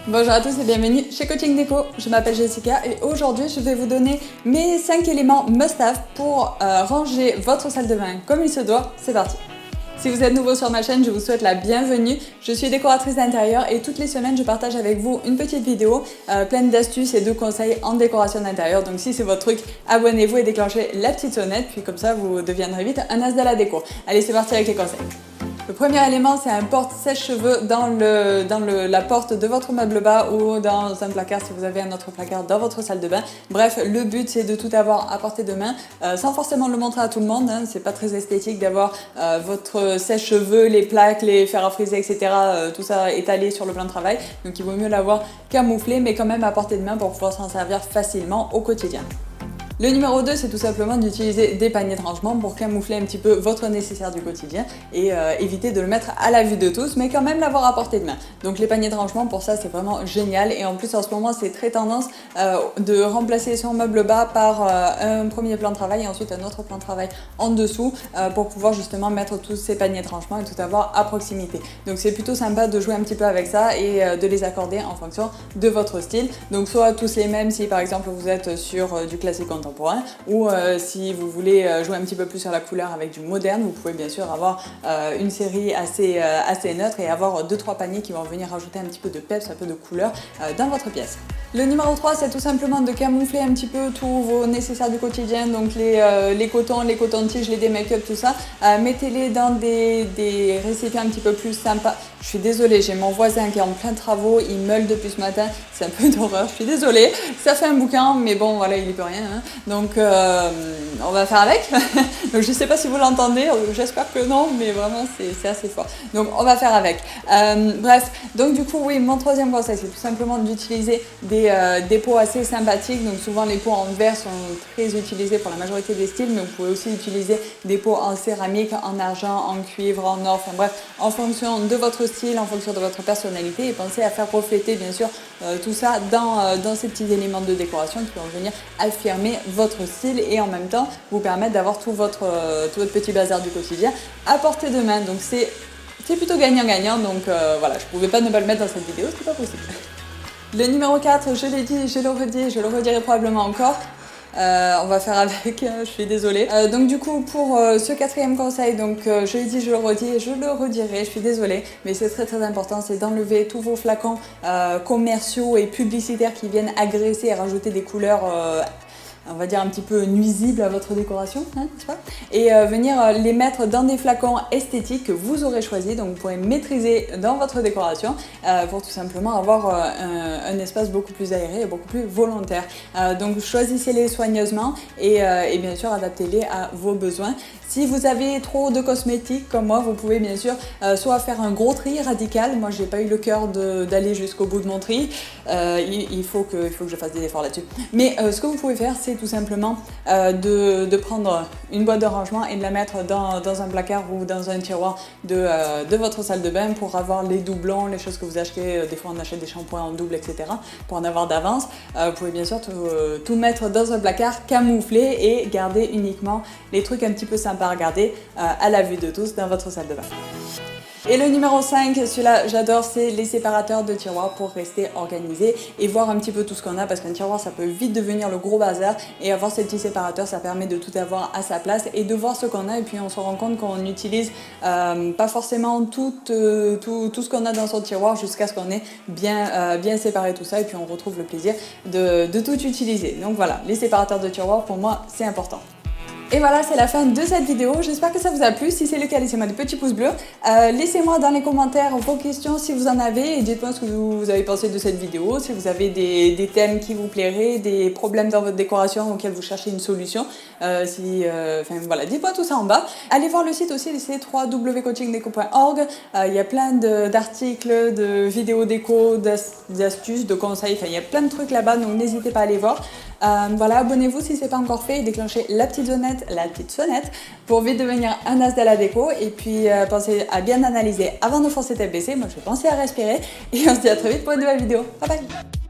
Bonjour à tous et bienvenue chez Coaching Déco, je m'appelle Jessica et aujourd'hui je vais vous donner mes 5 éléments must-have pour ranger votre salle de bain comme il se doit. C'est parti! Si vous êtes nouveau sur ma chaîne, je vous souhaite la bienvenue. Je suis décoratrice d'intérieur et toutes les semaines je partage avec vous une petite vidéo pleine d'astuces et de conseils en décoration d'intérieur. Donc si c'est votre truc, abonnez-vous et déclenchez la petite sonnette, puis comme ça vous deviendrez vite un as de la déco. Allez, c'est parti avec les conseils. Le premier élément, c'est un porte-sèche-cheveux dans la porte de votre meuble bas ou dans un placard si vous avez un autre placard dans votre salle de bain. Bref, le but c'est de tout avoir à portée de main sans forcément le montrer à tout le monde. Hein. C'est pas très esthétique d'avoir votre sèche-cheveux, les plaques, les fers à friser, etc. Tout ça étalé sur le plan de travail. Donc il vaut mieux l'avoir camouflé mais quand même à portée de main pour pouvoir s'en servir facilement au quotidien. Le numéro 2, c'est tout simplement d'utiliser des paniers de rangement pour camoufler un petit peu votre nécessaire du quotidien et éviter de le mettre à la vue de tous, mais quand même l'avoir à portée de main. Donc les paniers de rangement, pour ça, c'est vraiment génial. Et en plus, en ce moment, c'est très tendance de remplacer son meuble bas par un premier plan de travail et ensuite un autre plan de travail en dessous pour pouvoir justement mettre tous ces paniers de rangement et tout avoir à proximité. Donc c'est plutôt sympa de jouer un petit peu avec ça et de les accorder en fonction de votre style. Donc soit tous les mêmes si par exemple vous êtes sur du classique contemporain ou si vous voulez jouer un petit peu plus sur la couleur avec du moderne, vous pouvez bien sûr avoir une série assez neutre et avoir 2-3 paniers qui vont venir rajouter un petit peu de peps, un peu de couleur dans votre pièce. Le numéro 3, c'est tout simplement de camoufler un petit peu tous vos nécessaires du quotidien, donc les cotons, les cotons-tiges, les make-up, tout ça. Mettez-les dans des récipients un petit peu plus sympas. Je suis désolée, j'ai mon voisin qui est en plein de travaux, il meule depuis ce matin, c'est un peu d'horreur, je suis désolée. Ça fait un bouquin, mais bon, voilà, il n'y peut rien. Hein. Donc, on va faire avec. Donc, je ne sais pas si vous l'entendez, j'espère que non, mais vraiment, c'est assez fort. Donc, on va faire avec. Bref, donc du coup, oui, mon troisième conseil, c'est tout simplement d'utiliser des pots assez sympathiques. Donc, souvent, les pots en verre sont très utilisés pour la majorité des styles, mais vous pouvez aussi utiliser des pots en céramique, en argent, en cuivre, en or, enfin bref, en fonction de votre style, en fonction de votre personnalité, et pensez à faire refléter, bien sûr, tout ça dans ces petits éléments de décoration qui vont venir affirmer votre style et en même temps vous permettre d'avoir tout votre petit bazar du quotidien à portée de main. Donc c'est plutôt gagnant-gagnant, donc voilà, je pouvais pas ne pas le mettre dans cette vidéo, c'est pas possible. Le numéro 4, je l'ai dit, je le redis, je le redirai probablement encore. On va faire avec, je suis désolée. Donc du coup pour ce quatrième conseil, donc je l'ai dit, je le redis et je le redirai, je suis désolée, mais c'est très important, c'est d'enlever tous vos flacons commerciaux et publicitaires qui viennent agresser et rajouter des couleurs on va dire un petit peu nuisible à votre décoration, hein, n'est-ce pas? Et venir les mettre dans des flacons esthétiques que vous aurez choisis, donc vous pourrez maîtriser dans votre décoration pour tout simplement avoir un espace beaucoup plus aéré et beaucoup plus volontaire. Donc choisissez-les soigneusement et bien sûr adaptez-les à vos besoins. Si vous avez trop de cosmétiques comme moi, vous pouvez bien sûr soit faire un gros tri radical. Moi, j'ai pas eu le cœur d'aller jusqu'au bout de mon tri. Il faut que je fasse des efforts là-dessus. Mais ce que vous pouvez faire, c'est tout simplement de prendre une boîte de rangement et de la mettre dans un placard ou dans un tiroir de votre salle de bain pour avoir les doublons, les choses que vous achetez. Des fois, on achète des shampoings en double, etc. pour en avoir d'avance. Vous pouvez bien sûr tout mettre dans un placard, camoufler et garder uniquement les trucs un petit peu sympas à regarder à la vue de tous dans votre salle de bain. Et le numéro 5, celui-là j'adore, c'est les séparateurs de tiroirs pour rester organisé et voir un petit peu tout ce qu'on a, parce qu'un tiroir ça peut vite devenir le gros bazar, et avoir ces petits séparateurs ça permet de tout avoir à sa place et de voir ce qu'on a, et puis on se rend compte qu'on n'utilise pas forcément tout ce qu'on a dans son tiroir jusqu'à ce qu'on ait bien séparé tout ça, et puis on retrouve le plaisir de tout utiliser. Donc voilà, les séparateurs de tiroirs pour moi c'est important. Et voilà, c'est la fin de cette vidéo. J'espère que ça vous a plu. Si c'est le cas, laissez-moi des petits pouces bleus. Laissez-moi dans les commentaires vos questions si vous en avez, et dites-moi ce que vous avez pensé de cette vidéo, si vous avez des thèmes qui vous plairaient, des problèmes dans votre décoration auxquels vous cherchez une solution. Enfin voilà, dites-moi tout ça en bas. Allez voir le site aussi, c'est www.coachingdeco.org. Il y a plein d'articles, de vidéos déco, d'astuces, de conseils. Enfin, il y a plein de trucs là-bas, donc n'hésitez pas à aller voir. Voilà, abonnez-vous si ce n'est pas encore fait et déclenchez la petite sonnette pour vite devenir un as de la déco. Et puis pensez à bien analyser avant de foncer tête baissée. Moi je vais penser à respirer et on se dit à très vite pour une nouvelle vidéo. Bye bye.